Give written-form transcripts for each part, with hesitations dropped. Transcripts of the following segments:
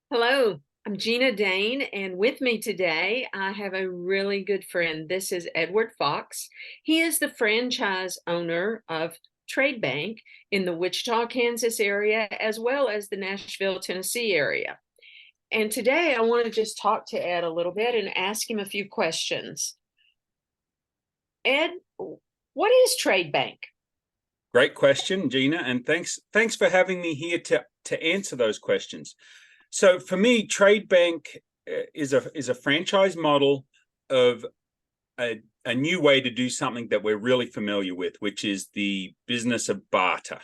Hello, I'm Gina Dane, and with me today, I have a really good friend. This is Edward Fox. He is the franchise owner of Tradebank in the Wichita, Kansas area, as well as the Nashville, Tennessee area. And today, I want to just talk to Ed a little bit and ask him a few questions. Ed, what is Tradebank? Great question, Gina, and thanks for having me here to answer those questions. So for me, Tradebank is a franchise model of a new way to do something that we're really familiar with, which is the business of barter.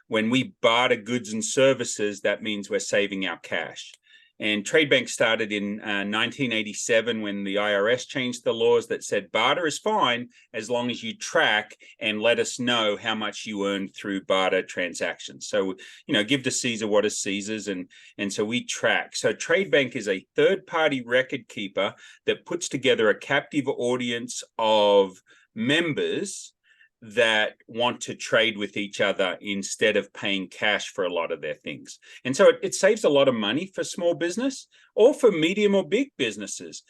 When we barter goods and services, that means we're saving our cash. And Tradebank started in 1987 when the IRS changed the laws that said barter is fine as long as you track and let us know how much you earned through barter transactions. So, give to Caesar what is Caesar's, and so we track. So Tradebank is a third-party record keeper that puts together a captive audience of members that want to trade with each other instead of paying cash for a lot of their things. And so it saves a lot of money for small business or for medium or big businesses.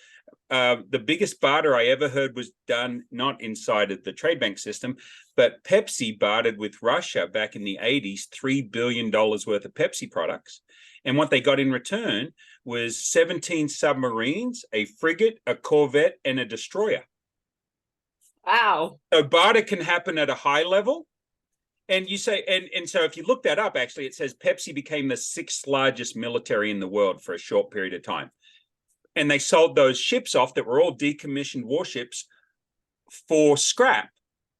The biggest barter I ever heard was done not inside of the Tradebank system, but Pepsi bartered with Russia back in the 80s, $3 billion worth of Pepsi products. And what they got in return was 17 submarines, a frigate, a corvette, and a destroyer. Wow. So barter can happen at a high level. And you say, and so if you look that up, actually, it says Pepsi became the sixth largest military in the world for a short period of time. And they sold those ships off that were all decommissioned warships for scrap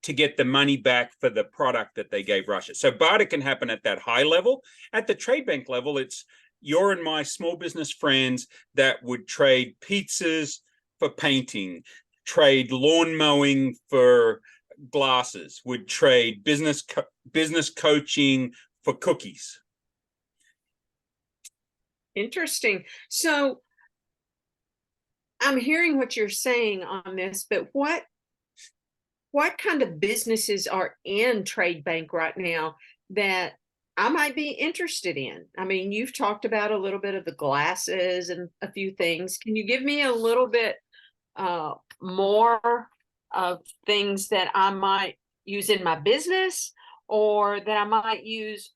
to get the money back for the product that they gave Russia. So barter can happen at that high level. At the Tradebank level, it's your and my small business friends that would trade pizzas for painting, trade lawn mowing for glasses, would trade business coaching for cookies. Interesting. So I'm hearing what you're saying on this, but what kind of businesses are in Tradebank right now that I might be interested in? I mean, you've talked about a little bit of the glasses and a few things. Can you give me a little bit more of things that I might use in my business or that I might use?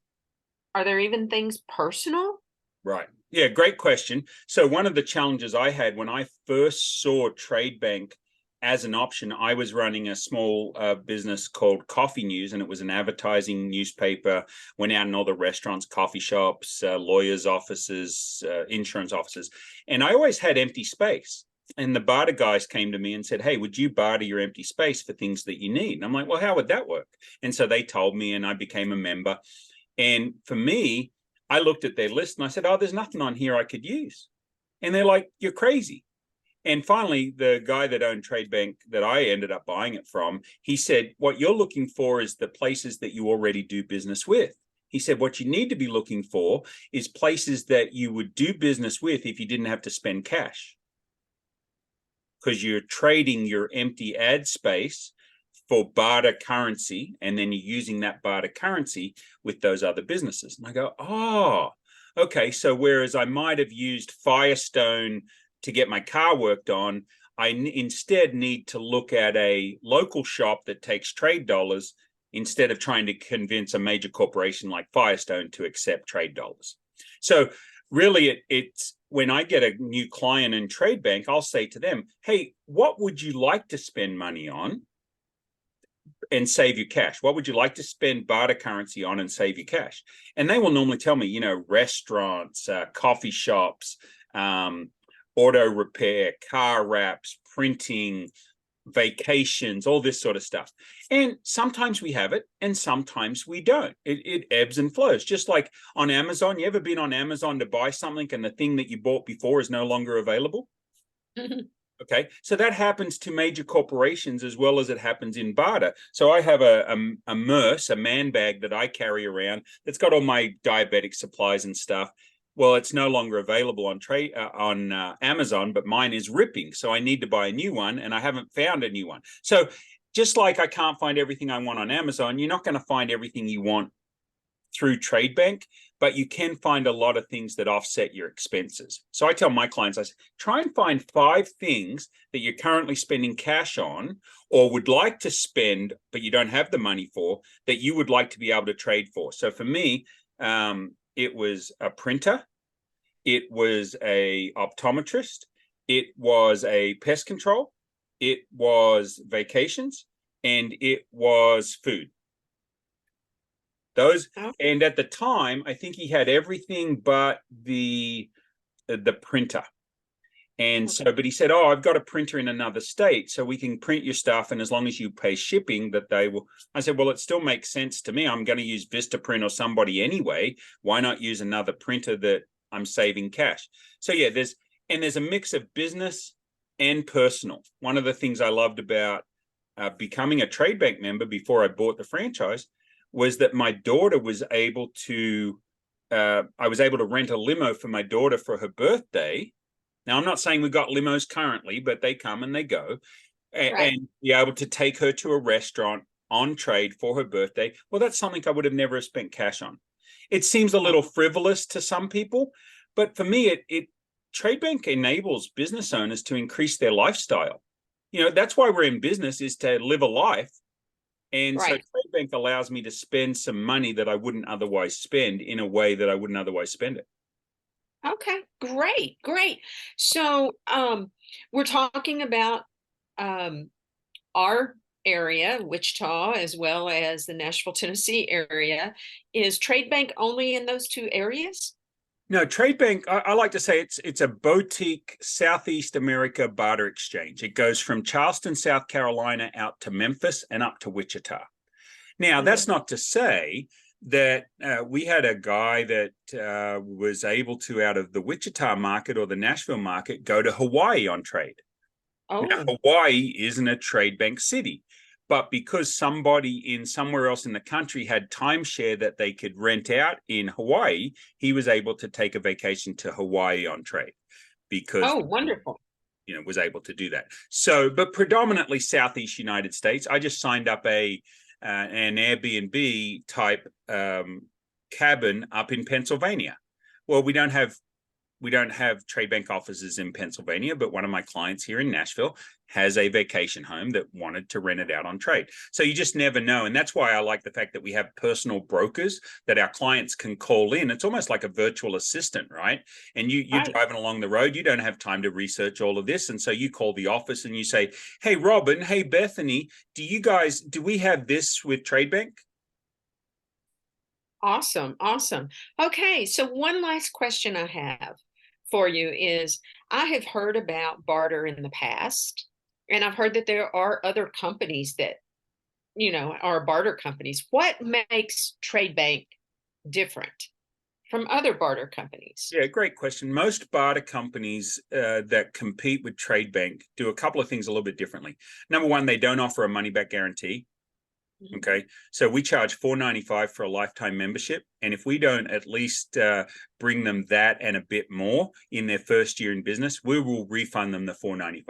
Are there even things personal? Right. Yeah, great question. So one of the challenges I had when I first saw Tradebank as an option, I was running a small business called Coffee News, and it was an advertising newspaper, went out in all the restaurants, coffee shops, lawyers' offices, insurance offices. And I always had empty space. And the barter guys came to me and said, hey, would you barter your empty space for things that you need? And I'm like, well, how would that work? And so they told me, and I became a member. And for me, I looked at their list and I said, oh, there's nothing on here I could use. And they're like, you're crazy. And finally, the guy that owned Tradebank that I ended up buying it from, he said, what you're looking for is the places that you already do business with. He said, what you need to be looking for is places that you would do business with if you didn't have to spend cash. Because you're trading your empty ad space for barter currency, and then you're using that barter currency with those other businesses. And I go, oh, okay. So whereas I might have used Firestone to get my car worked on, I instead need to look at a local shop that takes trade dollars instead of trying to convince a major corporation like Firestone to accept trade dollars. So really, it's when I get a new client in Tradebank, I'll say to them, hey, what would you like to spend money on and save you cash? What would you like to spend barter currency on and save you cash? And they will normally tell me, restaurants, coffee shops, auto repair, car wraps, printing, vacations, all this sort of stuff. And sometimes we have it and sometimes we don't. It ebbs and flows. Just like on Amazon, you ever been on Amazon to buy something and the thing that you bought before is no longer available? Okay, so that happens to major corporations as well as it happens in barter. So I have a MERS, a man bag that I carry around that's got all my diabetic supplies and stuff. Well, it's no longer available on Amazon, but mine is ripping. So I need to buy a new one, and I haven't found a new one. So just like I can't find everything I want on Amazon, you're not going to find everything you want through Tradebank, but you can find a lot of things that offset your expenses. So I tell my clients, I say, try and find 5 things that you're currently spending cash on or would like to spend, but you don't have the money for, that you would like to be able to trade for. So for me, it was a printer, it was a optometrist, it was a pest control, it was vacations, and it was food. Those, and at the time, I think he had everything but the printer. And so, but he said, "Oh, I've got a printer in another state, so we can print your stuff, and as long as you pay shipping, that they will." I said, "Well, it still makes sense to me. I'm going to use Vistaprint or somebody anyway. Why not use another printer that I'm saving cash?" So yeah, there's a mix of business and personal. One of the things I loved about becoming a Tradebank member before I bought the franchise was that my daughter was able to, I was able to rent a limo for my daughter for her birthday. Now, I'm not saying we've got limos currently, but they come and they go, and be able to take her to a restaurant on trade for her birthday. Well, that's something I would have never spent cash on. It seems a little frivolous to some people, but for me, Tradebank enables business owners to increase their lifestyle. That's why we're in business, is to live a life. And so Tradebank allows me to spend some money that I wouldn't otherwise spend in a way that I wouldn't otherwise spend it. Okay, great. So we're talking about our area, Wichita, as well as the Nashville, Tennessee area. Is Tradebank only in those 2 areas? No, Tradebank, I like to say it's a boutique Southeast America barter exchange. It goes from Charleston, South Carolina, out to Memphis and up to Wichita. Now, that's not to say that we had a guy that was able to, out of the Wichita market or the Nashville market, go to Hawaii on trade. Now, Hawaii isn't a Tradebank city, but because somebody in somewhere else in the country had timeshare that they could rent out in Hawaii, he was able to take a vacation to Hawaii on trade because wonderful. Was able to do that. So, but predominantly Southeast United States. I just signed up an Airbnb type cabin up in Pennsylvania. Well, we don't have Tradebank offices in Pennsylvania, but one of my clients here in Nashville has a vacation home that wanted to rent it out on trade. So you just never know. And that's why I like the fact that we have personal brokers that our clients can call in. It's almost like a virtual assistant, right? And you're driving along the road, you don't have time to research all of this. And so you call the office and you say, "Hey, Robin, hey, Bethany, do we have this with Tradebank?" Awesome. Okay, so one last question I have for you is, I have heard about barter in the past, and I've heard that there are other companies that, are barter companies. What makes Tradebank different from other barter companies? Yeah, great question. Most barter companies that compete with Tradebank do a couple of things a little bit differently. Number one, they don't offer a money-back guarantee. Okay, so we charge $4.95 for a lifetime membership, and if we don't at least bring them that and a bit more in their first year in business, we will refund them the $4.95.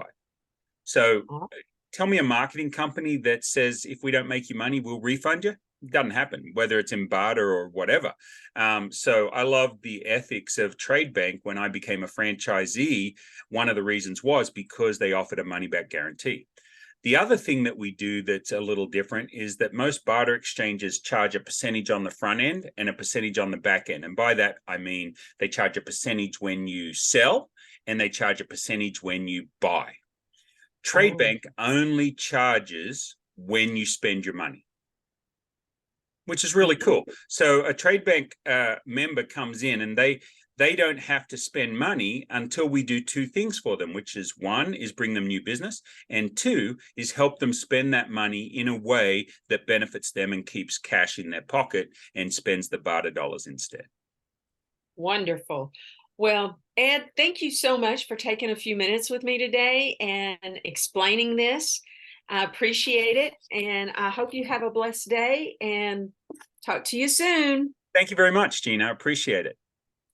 So tell me a marketing company that says, if we don't make you money, we'll refund you. It doesn't happen, whether it's in barter or whatever. So I love the ethics of Tradebank. When I became a franchisee, one of the reasons was because they offered a money-back guarantee. The other thing that we do that's a little different is that most barter exchanges charge a percentage on the front end and a percentage on the back end. And by that, I mean they charge a percentage when you sell and they charge a percentage when you buy. Tradebank only charges when you spend your money, which is really cool. So a Tradebank member comes in and they don't have to spend money until we do 2 things for them, which is, 1 is bring them new business, and 2 is help them spend that money in a way that benefits them and keeps cash in their pocket and spends the barter dollars instead. Wonderful. Well, Ed, thank you so much for taking a few minutes with me today and explaining this. I appreciate it, and I hope you have a blessed day, and talk to you soon. Thank you very much, Gina. I appreciate it.